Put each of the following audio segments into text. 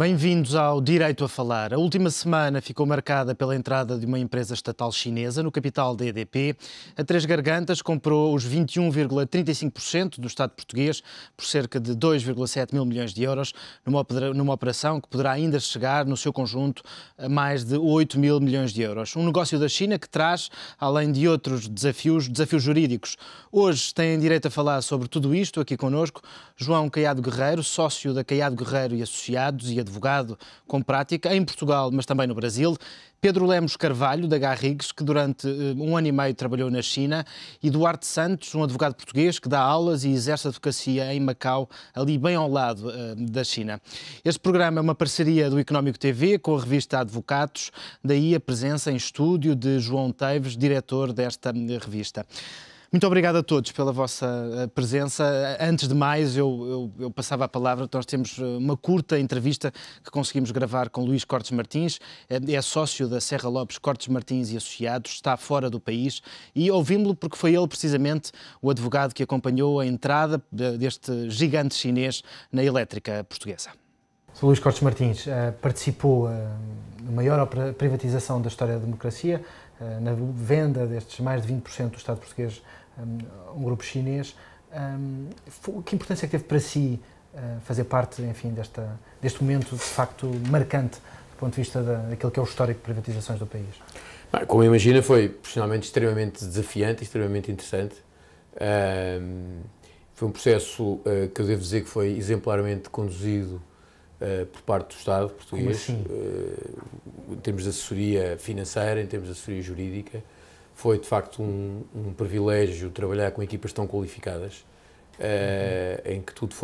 Bem-vindos ao Direito a Falar. A última semana ficou marcada pela entrada de uma empresa estatal chinesa no capital da EDP. A Três Gargantas comprou os 21,35% do Estado português por cerca de 2,7 mil milhões de euros, numa operação que poderá ainda chegar, no seu conjunto, a mais de 8 mil milhões de euros. Um negócio da China que traz, além de outros desafios jurídicos. Hoje têm direito a falar sobre tudo isto aqui connosco João Caiado Guerreiro, sócio da Caiado Guerreiro e Associados e advogado com prática em Portugal, mas também no Brasil. Pedro Lemos Carvalho, da Garrigues, que durante 1 ano e meio trabalhou na China, e Duarte Santos, um advogado português que dá aulas e exerce advocacia em Macau, ali bem ao lado da China. Este programa é uma parceria do Económico TV com a revista Advocatos, daí a presença em estúdio de João Teves, diretor desta revista. Muito obrigado a todos pela vossa presença. Antes de mais, eu passava a palavra. Nós temos uma curta entrevista que conseguimos gravar com Luís Cortes Martins, é sócio da Serra Lopes Cortes Martins e Associados, está fora do país, e ouvimos-lo porque foi ele precisamente o advogado que acompanhou a entrada deste gigante chinês na elétrica portuguesa. O Luís Cortes Martins participou na maior privatização da história da democracia, na venda destes mais de 20% do Estado português um grupo chinês. Que importância é que teve para si fazer parte, enfim, deste momento de facto marcante do ponto de vista daquilo que é o histórico de privatizações do país? Como imagina, foi profissionalmente extremamente desafiante e extremamente interessante. Foi um processo que eu devo dizer que foi exemplarmente conduzido por parte do Estado português, em termos de assessoria financeira, em termos de assessoria jurídica. Foi, de facto, um privilégio trabalhar com equipas tão qualificadas, em que tudo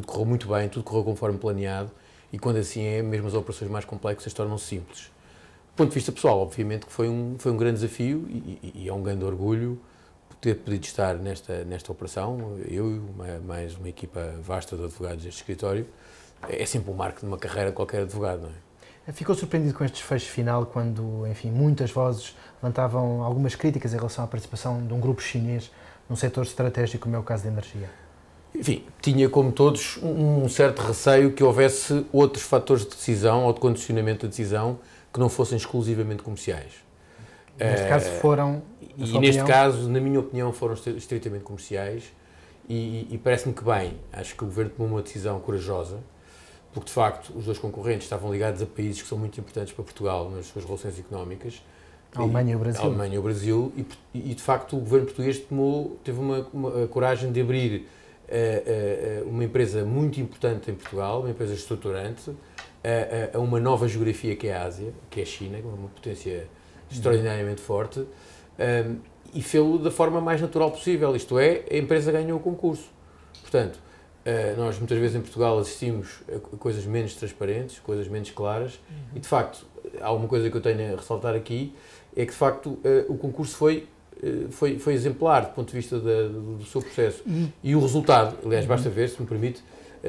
correu muito bem, tudo correu conforme planeado, e quando assim é, mesmo as operações mais complexas tornam-se simples. Do ponto de vista pessoal, obviamente que foi um grande desafio e é um grande orgulho ter podido estar nesta operação. Eu e mais uma equipa vasta de advogados deste escritório. É sempre um marco de uma carreira de qualquer advogado, não é? Ficou surpreendido com este desfecho final quando, enfim, muitas vozes levantavam algumas críticas em relação à participação de um grupo chinês num setor estratégico como é o caso da energia? Enfim, tinha, como todos, um certo receio que houvesse outros fatores de decisão ou de condicionamento da decisão que não fossem exclusivamente comerciais. Neste caso foram, neste caso, na minha opinião, foram estritamente comerciais e parece-me que bem, acho que o Governo tomou uma decisão corajosa, porque de facto os dois concorrentes estavam ligados a países que são muito importantes para Portugal nas suas relações económicas. A Alemanha e o Brasil. A Alemanha e o Brasil, e de facto o governo português teve uma coragem de abrir uma empresa muito importante em Portugal, uma empresa estruturante, a uma nova geografia que é a Ásia, que é a China, que é uma potência extraordinariamente forte, e fê-lo da forma mais natural possível, isto é, a empresa ganhou o concurso. Portanto, nós muitas vezes em Portugal assistimos a coisas menos transparentes, coisas menos claras, e de facto, há uma coisa que eu tenho a ressaltar aqui, é que de facto o concurso foi exemplar do ponto de vista do seu processo. E o resultado, aliás, basta ver, se me permite,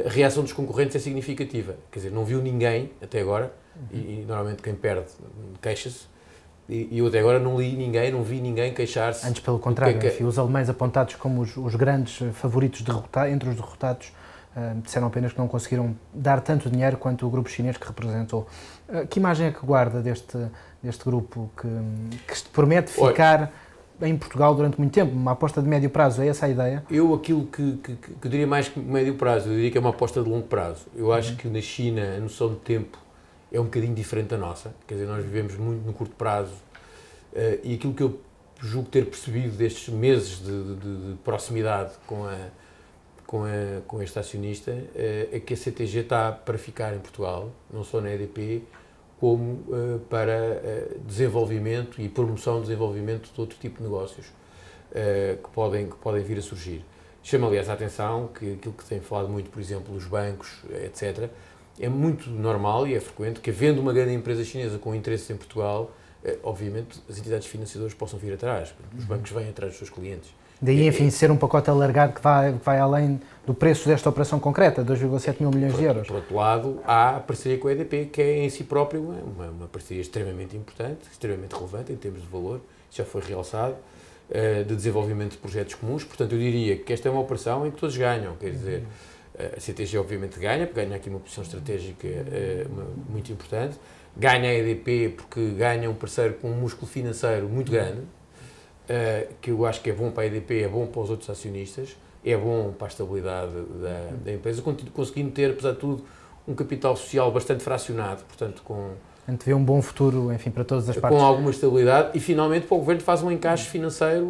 a reação dos concorrentes é significativa. Quer dizer, não viu ninguém até agora, e normalmente quem perde queixa-se, e eu até agora não vi ninguém queixar-se. Antes, pelo contrário, enfim, os alemães apontados como os grandes favoritos entre os derrotados, disseram apenas que não conseguiram dar tanto dinheiro quanto o grupo chinês que representou. Que imagem é que guarda deste grupo que promete ficar em Portugal durante muito tempo? Uma aposta de médio prazo, é essa a ideia? Aquilo que eu diria mais que médio prazo, eu diria que é uma aposta de longo prazo. Eu acho que na China a noção de tempo é um bocadinho diferente da nossa, quer dizer, nós vivemos muito no curto prazo, e aquilo que eu julgo ter percebido destes meses de proximidade com este acionista é que a CTG está para ficar em Portugal, não só na EDP, como para desenvolvimento e promoção de desenvolvimento de outro tipo de negócios que podem vir a surgir. Chama, aliás, a atenção que aquilo que tem falado muito, por exemplo, os bancos, etc., é muito normal e é frequente que, havendo uma grande empresa chinesa com interesse em Portugal, obviamente as entidades financiadoras possam vir atrás, os bancos vêm atrás dos seus clientes. Daí, enfim, ser um pacote alargado que vai além do preço desta operação concreta, 2,7 mil milhões de euros. Por outro lado, há a parceria com a EDP, que é em si próprio uma parceria extremamente importante, extremamente relevante em termos de valor, isso já foi realçado, de desenvolvimento de projetos comuns. Portanto, eu diria que esta é uma operação em que todos ganham, quer dizer, A CTG obviamente ganha, porque ganha aqui uma posição estratégica muito importante. Ganha a EDP porque ganha um parceiro com um músculo financeiro muito grande, que eu acho que é bom para a EDP, é bom para os outros acionistas, é bom para a estabilidade da empresa, conseguindo ter, apesar de tudo, um capital social bastante fracionado, portanto, antevê um bom futuro, enfim, para todas as partes. Com alguma estabilidade e, finalmente, para o Governo faz um encaixe financeiro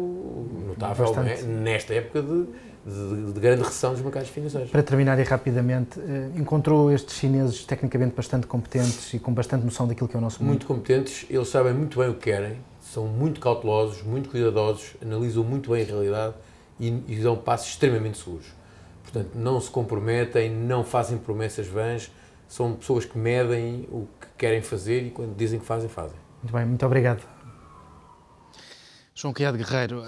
notável, não é? Nesta época de grande recessão dos mercados financeiros. Para terminar e rapidamente, encontrou estes chineses tecnicamente bastante competentes e com bastante noção daquilo que é o nosso mundo? Muito competentes, eles sabem muito bem o que querem, são muito cautelosos, muito cuidadosos, analisam muito bem a realidade e dão passos extremamente seguros. Portanto, não se comprometem, não fazem promessas vãs, são pessoas que medem o que querem fazer e quando dizem que fazem, fazem. Muito bem, muito obrigado. João Caiado Guerreiro,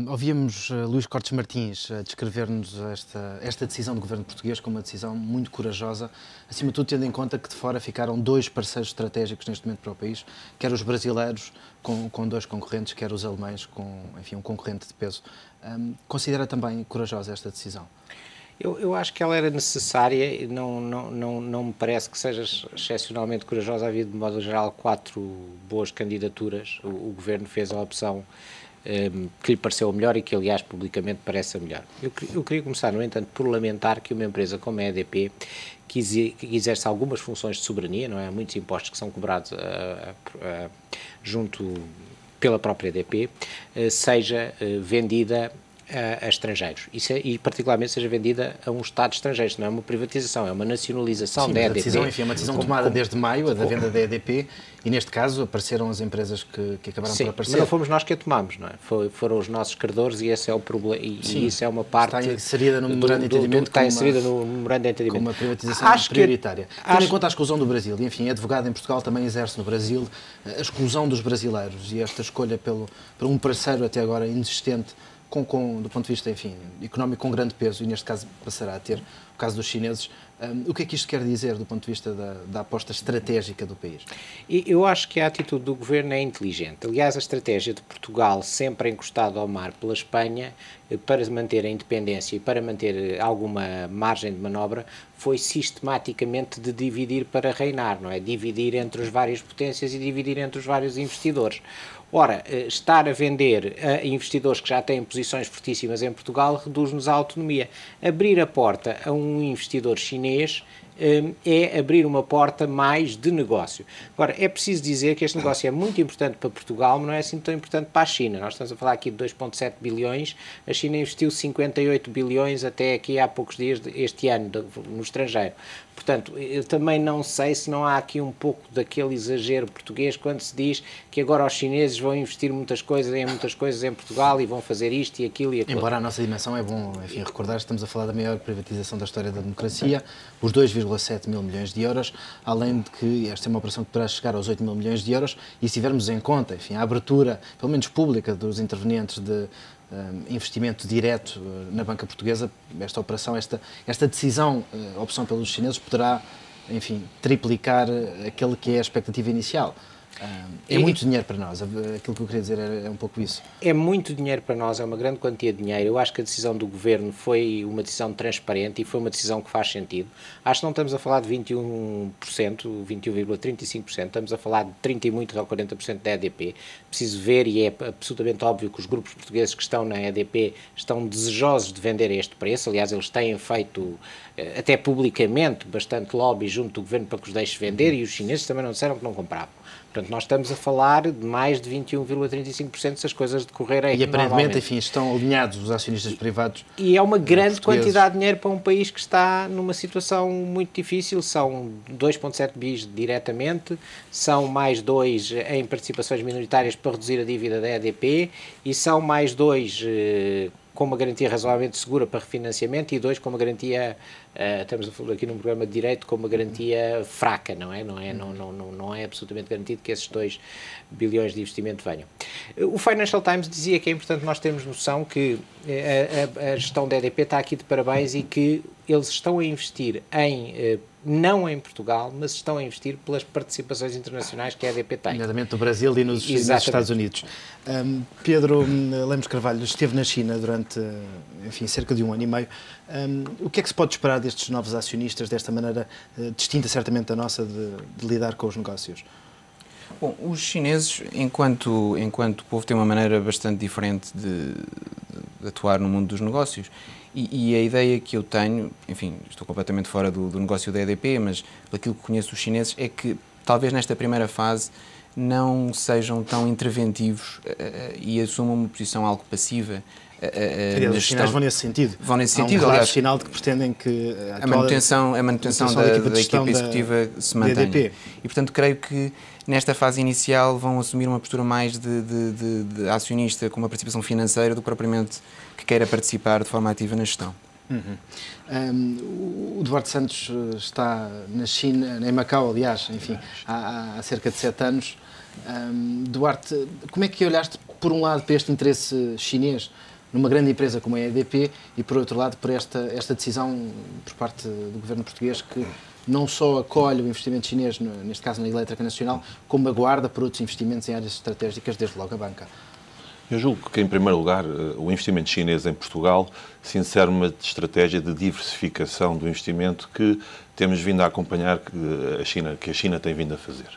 ouvíamos Luís Cortes Martins descrever-nos esta decisão do governo português como uma decisão muito corajosa, acima de tudo tendo em conta que de fora ficaram dois parceiros estratégicos neste momento para o país, quer os brasileiros com dois concorrentes, quer os alemães com, enfim, um concorrente de peso. Considera também corajosa esta decisão? Eu acho que ela era necessária e não me parece que seja excepcionalmente corajosa. Havia, de modo geral, 4 boas candidaturas. O Governo fez a opção que lhe pareceu a melhor e que, aliás, publicamente parece a melhor. Eu queria começar, no entanto, por lamentar que uma empresa como a EDP, que exerce algumas funções de soberania, não é? Há muitos impostos que são cobrados junto pela própria EDP, seja vendida a estrangeiros e particularmente seja vendida a um Estado estrangeiro. Isto não é uma privatização, é uma nacionalização. Sim, da EDP. Decisão, enfim, é uma decisão tomada desde maio, a da venda da EDP, e neste caso apareceram as empresas que acabaram por aparecer. Mas não fomos nós que a tomamos, não é? Foram os nossos credores e esse é o problema, e isso é uma parte... Está inserida no memorando de entendimento. Está inserida no memorando de entendimento. Como uma privatização prioritária. Tendo em conta a exclusão do Brasil, e enfim, advogado em Portugal também exerce no Brasil, a exclusão dos brasileiros e esta escolha por um parceiro até agora inexistente, do ponto de vista, enfim, económico com grande peso, e neste caso passará a ter o caso dos chineses. O que é que isto quer dizer do ponto de vista da aposta estratégica do país? Eu acho que a atitude do Governo é inteligente. Aliás, a estratégia de Portugal, sempre encostado ao mar pela Espanha, para manter a independência e para manter alguma margem de manobra, foi sistematicamente de dividir para reinar, não é? Dividir entre as várias potências e dividir entre os vários investidores. Ora, estar a vender a investidores que já têm posições fortíssimas em Portugal reduz-nos a autonomia. Abrir a porta a um investidor chinês é abrir uma porta mais de negócio. Agora, é preciso dizer que este negócio é muito importante para Portugal, mas não é assim tão importante para a China. Nós estamos a falar aqui de 2,7 bilhões, a China investiu 58 bilhões até aqui há poucos dias este ano no estrangeiro. Portanto, eu também não sei se não há aqui um pouco daquele exagero português quando se diz que agora os chineses vão investir muitas coisas em Portugal e vão fazer isto e aquilo e aquilo. Embora a nossa dimensão é bom, enfim, recordar, estamos a falar da maior privatização da história da democracia, os 2,7 mil milhões de euros, além de que esta é uma operação que poderá chegar aos 8 mil milhões de euros, e se tivermos em conta, enfim, a abertura, pelo menos pública, dos intervenientes de investimento direto na banca portuguesa, esta operação, esta decisão, opção pelos chineses, poderá, enfim, triplicar aquele que é a expectativa inicial. É muito dinheiro para nós, aquilo que eu queria dizer é um pouco isso. É muito dinheiro para nós, é uma grande quantia de dinheiro. Eu acho que a decisão do Governo foi uma decisão transparente e foi uma decisão que faz sentido. Acho que não estamos a falar de 21%, 21,35%, estamos a falar de 30 e muitos ou 40% da EDP. Preciso ver, e é absolutamente óbvio que os grupos portugueses que estão na EDP estão desejosos de vender a este preço. Aliás, eles têm feito, até publicamente, bastante lobby junto do Governo para que os deixe vender, e os chineses também não disseram que não compravam. Portanto, nós estamos a falar de mais de 21,35% se as coisas decorrerem. E aparentemente, enfim, estão alinhados os acionistas privados. E é uma grande quantidade de dinheiro para um país que está numa situação muito difícil. São 2,7 bis diretamente, são mais 2 em participações minoritárias para reduzir a dívida da EDP e são mais 2 com uma garantia razoavelmente segura para refinanciamento e 2 com uma garantia, estamos a falar aqui num programa de direito, com uma garantia fraca, não é absolutamente garantido que esses 2 bilhões de investimento venham. O Financial Times dizia que é importante nós termos noção que a gestão da EDP está aqui de parabéns e que eles estão a investir não em Portugal, mas estão a investir pelas participações internacionais que a EDP tem. Nomeadamente no Brasil e nos Estados Unidos. Pedro Lemos Carvalho esteve na China durante, enfim, cerca de 1 ano e meio. O que é que se pode esperar destes novos acionistas, desta maneira distinta, certamente, da nossa, de lidar com os negócios? Bom, os chineses, enquanto povo, têm uma maneira bastante diferente de atuar no mundo dos negócios. E a ideia que eu tenho, enfim, estou completamente fora do negócio da EDP, mas daquilo que conheço dos chineses, é que talvez nesta primeira fase não sejam tão interventivos e assumam uma posição algo passiva. Os chineses vão nesse sentido. Vão nesse sentido, há um aliás, sinal de que pretendem que a manutenção da equipa executiva se mantenha. EDP. E, portanto, creio que nesta fase inicial vão assumir uma postura mais de acionista com uma participação financeira do que propriamente que queira participar de forma ativa na gestão. O Duarte Santos está na China, em Macau, aliás, enfim, há cerca de 7 anos. Duarte, como é que olhaste, por um lado, para este interesse chinês numa grande empresa como a EDP e, por outro lado, por esta decisão por parte do governo português que não só acolhe o investimento chinês, neste caso na Elétrica Nacional, como aguarda por outros investimentos em áreas estratégicas, desde logo a banca? Eu julgo que, em primeiro lugar, o investimento chinês em Portugal se insere numa estratégia de diversificação do investimento que temos vindo a acompanhar que a China tem vindo a fazer.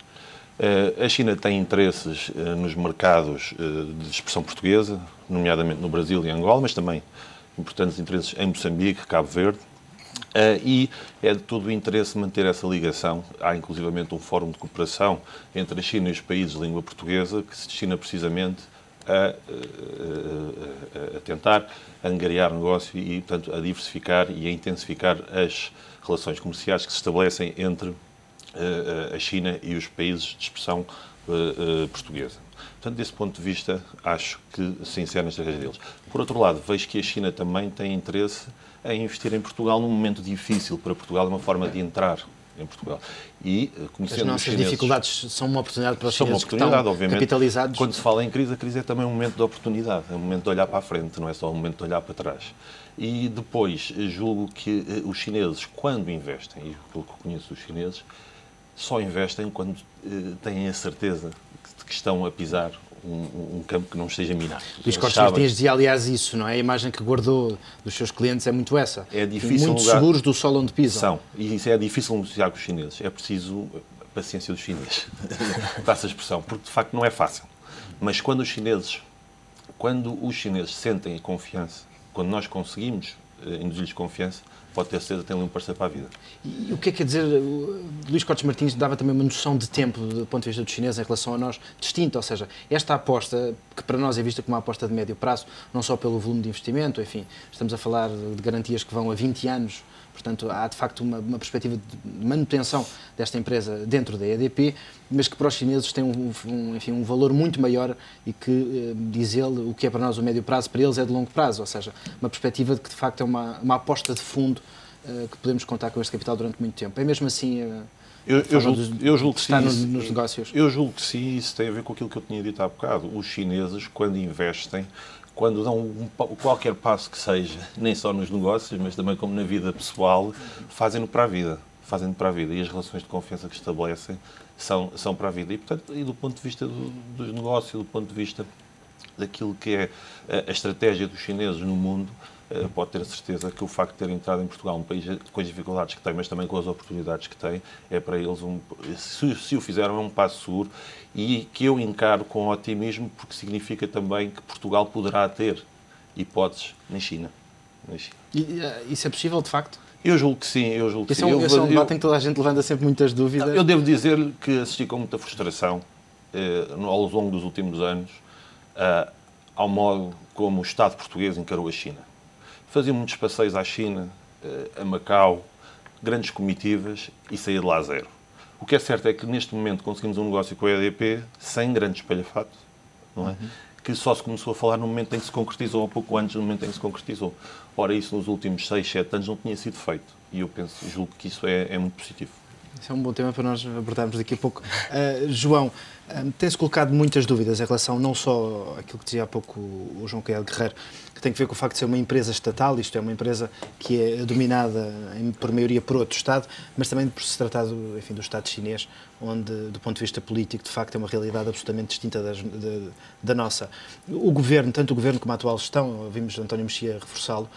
A China tem interesses nos mercados de expressão portuguesa, nomeadamente no Brasil e Angola, mas também importantes interesses em Moçambique, Cabo Verde, e é de todo o interesse manter essa ligação. Há inclusivamente um fórum de cooperação entre a China e os países de língua portuguesa que se destina precisamente a tentar angariar negócio e, portanto, a diversificar e a intensificar as relações comerciais que se estabelecem entre a China e os países de expressão portuguesa. Portanto, desse ponto de vista, acho que se insere na estratégia deles. Por outro lado, vejo que a China também tem interesse em investir em Portugal num momento difícil para Portugal, é uma forma de entrar em Portugal. E, conhecendo as nossas chineses, dificuldades são uma oportunidade para os chineses que obviamente, estão capitalizados. Quando se fala em crise, a crise é também um momento de oportunidade, é um momento de olhar para a frente, não é só um momento de olhar para trás. E depois, julgo que os chineses, quando investem, e pelo que conheço os chineses, só investem quando têm a certeza de que estão a pisar um campo que não esteja minado. Luís Costa Martins dizia, aliás, isso, não é? A imagem que guardou dos seus clientes é muito essa. É difícil muito seguros do solo onde pisam. São. E isso é difícil negociar com os chineses. É preciso a paciência dos chineses. Passa a expressão. Porque, de facto, não é fácil. Mas quando os chineses sentem a confiança, quando nós conseguimos induzir-lhes confiança, pode ter certeza que tem ali um parceiro para a vida. E o que é que quer dizer? Luís Costa Martins dava também uma noção de tempo, do ponto de vista dos chineses, em relação a nós, distinta. Ou seja, esta aposta, que para nós é vista como uma aposta de médio prazo, não só pelo volume de investimento, enfim, estamos a falar de garantias que vão a 20 anos, portanto, há de facto uma perspectiva de manutenção desta empresa dentro da EDP, mas que para os chineses tem um valor muito maior e que, diz ele, o que é para nós o médio prazo, para eles é de longo prazo, ou seja, uma perspectiva de que de facto é uma aposta de fundo que podemos contar com este capital durante muito tempo. É mesmo assim eu julgo que está sim, nos negócios? Eu julgo que sim, isso tem a ver com aquilo que eu tinha dito há bocado. Os chineses, quando investem, quando dão qualquer passo que seja, nem só nos negócios, mas também como na vida pessoal, fazem-no para a vida. Fazem-no para a vida. E as relações de confiança que estabelecem são para a vida. E, portanto, e do ponto de vista dos negócios, do ponto de vista daquilo que é a estratégia dos chineses no mundo, pode ter a certeza que o facto de ter entrado em Portugal, um país com as dificuldades que tem, mas também com as oportunidades que tem, é para eles, se o fizeram, é um passo seguro e que eu encaro com otimismo, porque significa também que Portugal poderá ter hipóteses na China. E isso é possível, de facto? Eu julgo que sim, eu julgo que sim. Esse é um debate em que toda a gente levanta sempre muitas dúvidas. Eu devo dizer-lhe que assisti com muita frustração, ao longo dos últimos anos, ao modo como o Estado português encarou a China. Fazia muitos passeios à China, a Macau, grandes comitivas e saía de lá zero. O que é certo é que neste momento conseguimos um negócio com a EDP sem grande espalhafato, não é? Que só se começou a falar no momento em que se concretizou, ou pouco antes do momento em que se concretizou. Ora, isso nos últimos 6, 7 anos não tinha sido feito. E eu julgo que isso é muito positivo. Isso é um bom tema para nós abordarmos daqui a pouco. João, tem-se colocado muitas dúvidas em relação não só àquilo que dizia há pouco o João Caio Guerreiro, que tem que ver com o facto de ser uma empresa estatal, isto é uma empresa que é dominada por maioria por outro Estado, mas também por se tratar do Estado chinês, onde, do ponto de vista político, de facto é uma realidade absolutamente distinta da nossa. O Governo, tanto o Governo como a atual gestão, ouvimos António Mexia reforçá-lo,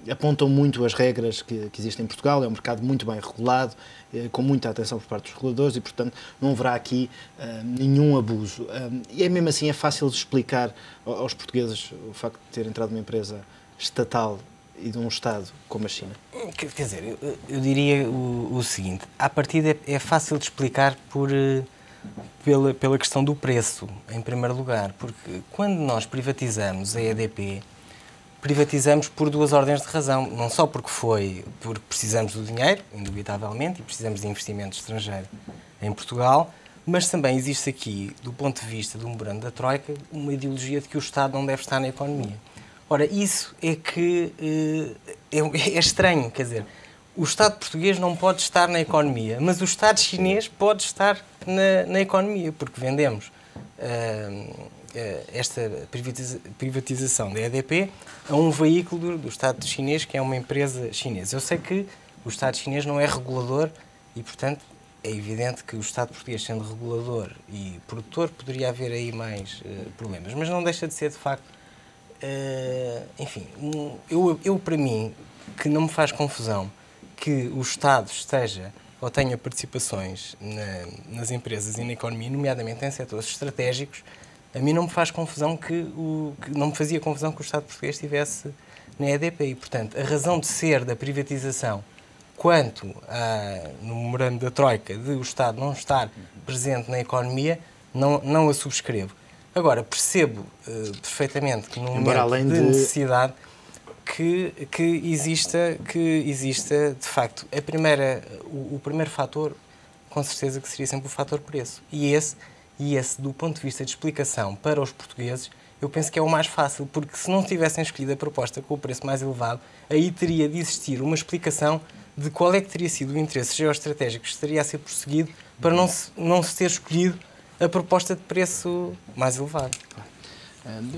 apontam muito as regras que existem em Portugal, é um mercado muito bem regulado, com muita atenção por parte dos reguladores e, portanto, não haverá aqui nenhum abuso. E mesmo assim é fácil de explicar aos portugueses o facto de ter entrado numa empresa estatal e de um Estado como a China? Quer dizer, eu diria o seguinte, à partida é fácil de explicar pela questão do preço, em primeiro lugar, porque quando nós privatizamos a EDP, privatizamos por duas ordens de razão, não só porque precisamos do dinheiro, indubitavelmente, e precisamos de investimento estrangeiro em Portugal, mas também existe aqui, do ponto de vista do memorando da Troika, uma ideologia de que o Estado não deve estar na economia. Ora, isso é que é estranho, quer dizer, o Estado português não pode estar na economia, mas o Estado chinês pode estar na economia, porque vendemos esta privatização da EDP a um veículo do Estado chinês, que é uma empresa chinesa. Eu sei que o Estado chinês não é regulador e, portanto, é evidente que o Estado português, sendo regulador e produtor, poderia haver aí mais problemas, mas não deixa de ser, de facto, enfim, eu para mim, que não me faz confusão que o Estado esteja ou tenha participações nas empresas e na economia, nomeadamente em setores estratégicos, a mim não me faz confusão não me fazia confusão que o Estado português estivesse na EDP. E, portanto, a razão de ser da privatização quanto no memorando da Troika de o Estado não estar presente na economia, não a subscrevo. Agora, percebo perfeitamente que num momento de necessidade que exista, de facto, o primeiro fator, com certeza que seria sempre o fator preço. E esse, do ponto de vista de explicação para os portugueses, eu penso que é o mais fácil, porque se não tivessem escolhido a proposta com o preço mais elevado, aí teria de existir uma explicação de qual é que teria sido o interesse geoestratégico que estaria a ser prosseguido para não se ter escolhido a proposta de preço mais elevado.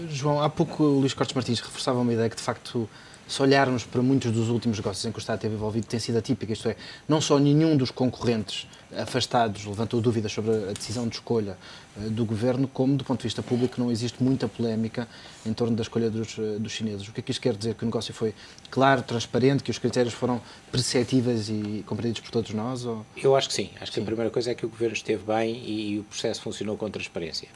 João, há pouco o Luís Cortes Martins reforçava uma ideia que, de facto, se olharmos para muitos dos últimos negócios em que o Estado esteve envolvido, tem sido atípica, isto é, não só nenhum dos concorrentes afastados levantou dúvidas sobre a decisão de escolha do Governo, como, do ponto de vista público, não existe muita polémica em torno da escolha dos chineses. O que é que isto quer dizer? Que o negócio foi claro, transparente, que os critérios foram perceptíveis e compreendidos por todos nós? Ou... Eu acho que sim. Acho que a primeira coisa é que o Governo esteve bem e o processo funcionou com transparência.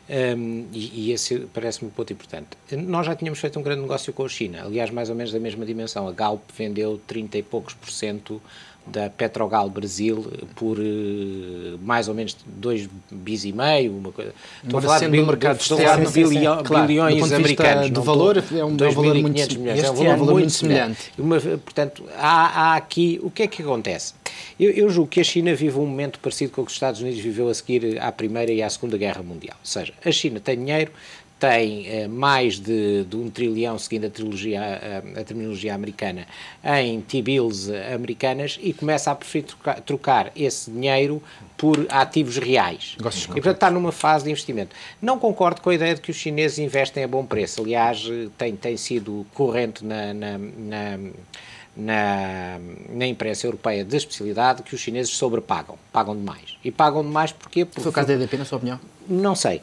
E esse parece-me um ponto importante. Nós já tínhamos feito um grande negócio com a China, aliás, mais ou menos da mesma dimensão. A Galp vendeu 30 e poucos % da Petrogal Brasil por mais ou menos 2,5 bis, uma coisa. Estou a falar de mercado externo, bilhões americanos. Do valor é um valor muito semelhante. Portanto, há aqui, o que é que acontece? Eu julgo que a China vive um momento parecido com o que os Estados Unidos viveu a seguir à Primeira e à Segunda Guerra Mundial. Ou seja, a China tem dinheiro, tem mais de 1 trilhão, seguindo a terminologia americana, em T-bills americanas e começa a preferir trocar esse dinheiro por ativos reais. E, portanto, está numa fase de investimento. Não concordo com a ideia de que os chineses investem a bom preço. Aliás, tem sido corrente na imprensa europeia de especialidade que os chineses sobrepagam, pagam demais. E pagam demais porquê? Porque foi o caso da EDP, na sua opinião? Não sei.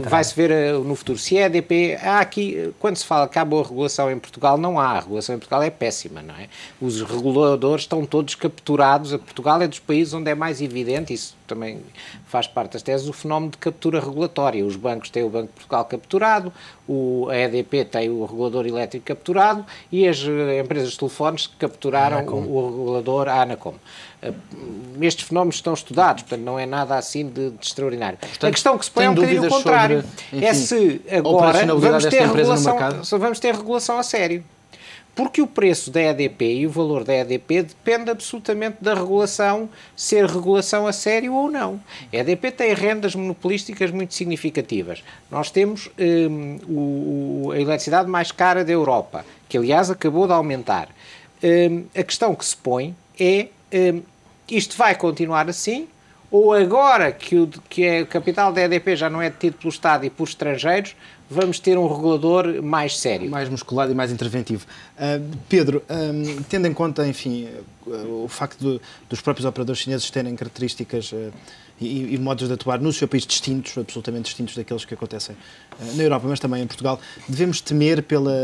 Vai-se ver no futuro. Se é a EDP, há aqui, quando se fala que há boa regulação em Portugal, não há. A regulação em Portugal é péssima, não é? Os reguladores estão todos capturados. Portugal é dos países onde é mais evidente, isso também faz parte das teses, o fenómeno de captura regulatória. Os bancos têm o Banco de Portugal capturado, a EDP tem o regulador elétrico capturado e as empresas de telefones capturaram o regulador, a Anacom. Estes fenómenos estão estudados, portanto não é nada assim de extraordinário. Portanto, a questão que se põe é um bocadinho o contrário. Sobre, enfim, é se agora vamos ter regulação a sério. Porque o preço da EDP e o valor da EDP depende absolutamente da regulação, ser regulação a sério ou não. A EDP tem rendas monopolísticas muito significativas. Nós temos a eletricidade mais cara da Europa, que aliás acabou de aumentar. A questão que se põe é, isto vai continuar assim ou agora que o capital da EDP já não é detido pelo Estado e por estrangeiros, vamos ter um regulador mais sério. Mais musculado e mais interventivo. Pedro, tendo em conta, enfim, o facto dos próprios operadores chineses terem características e modos de atuar no seu país distintos, absolutamente distintos daqueles que acontecem na Europa, mas também em Portugal, devemos temer pela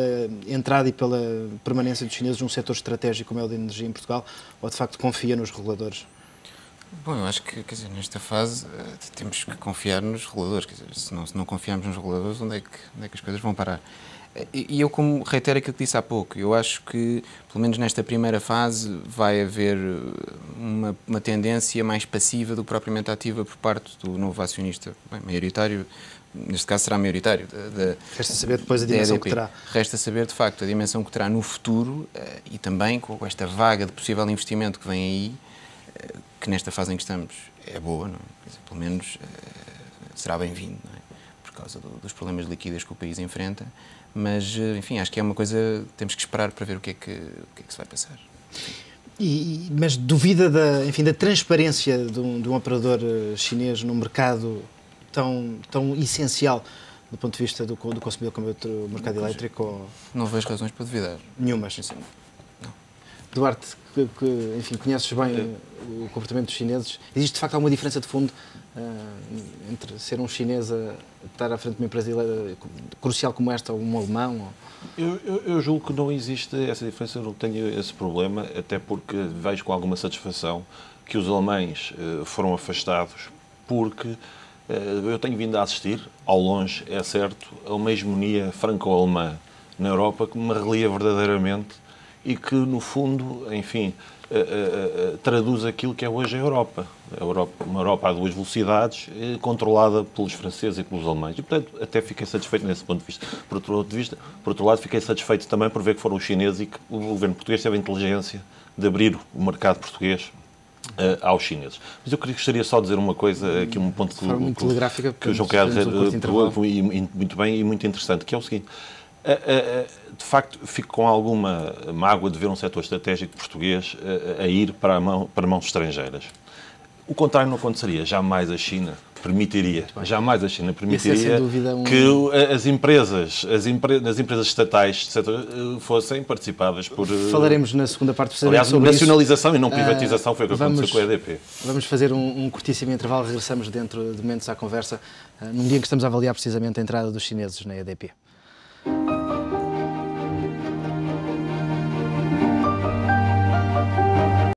entrada e pela permanência dos chineses num setor estratégico como é o da energia em Portugal, ou de facto confia nos reguladores? Bom, eu acho que, quer dizer, nesta fase temos que confiar nos reguladores. Quer dizer, se não confiarmos nos reguladores, onde é que as coisas vão parar? E eu, como reitero aquilo que disse há pouco, eu acho que, pelo menos nesta primeira fase, vai haver uma tendência mais passiva do que propriamente ativa por parte do novo acionista maioritário. Neste caso será maioritário. Resta saber depois a dimensão que terá. Resta saber, de facto, a dimensão que terá no futuro e também com esta vaga de possível investimento que vem aí, que nesta fase em que estamos é boa, não é? Quer dizer, pelo menos será bem-vindo, não é? Por causa dos problemas de liquidez que o país enfrenta. Mas, enfim, acho que é uma coisa que temos que esperar para ver o que é que se vai passar. Mas duvida da transparência de um operador chinês num mercado tão essencial do ponto de vista do consumidor como outro mercado elétrico? Ou... Não vejo razões para duvidar. Nenhumas? Não. Duarte, enfim, conheces bem o comportamento dos chineses. Existe de facto alguma diferença de fundo entre ser um chinês a estar à frente de uma empresa crucial como esta ou um alemão? Eu julgo que não existe essa diferença, eu não tenho esse problema, até porque vejo com alguma satisfação que os alemães foram afastados, porque eu tenho vindo a assistir, ao longe, é certo, a uma hegemonia franco-alemã na Europa que me relia verdadeiramente e que, no fundo, enfim, traduz aquilo que é hoje a Europa. Uma Europa a duas velocidades, controlada pelos franceses e pelos alemães. E, portanto, até fiquei satisfeito nesse ponto de vista. Por outro lado, fiquei satisfeito também por ver que foram os chineses e que o governo português teve a inteligência de abrir o mercado português aos chineses. Mas eu gostaria só de dizer uma coisa, aqui um ponto muito telegráfica, que o João quer dizer muito bem e muito interessante, que é o seguinte. De facto, fico com alguma mágoa de ver um setor estratégico português a ir para mãos estrangeiras. O contrário não aconteceria. Jamais a China permitiria que as empresas estatais fossem participadas por... Falaremos na segunda parte. Aliás, sobre nacionalização e não privatização foi o que aconteceu com a EDP. Vamos fazer um curtíssimo intervalo. Regressamos dentro de momentos à conversa, num dia em que estamos a avaliar precisamente a entrada dos chineses na EDP.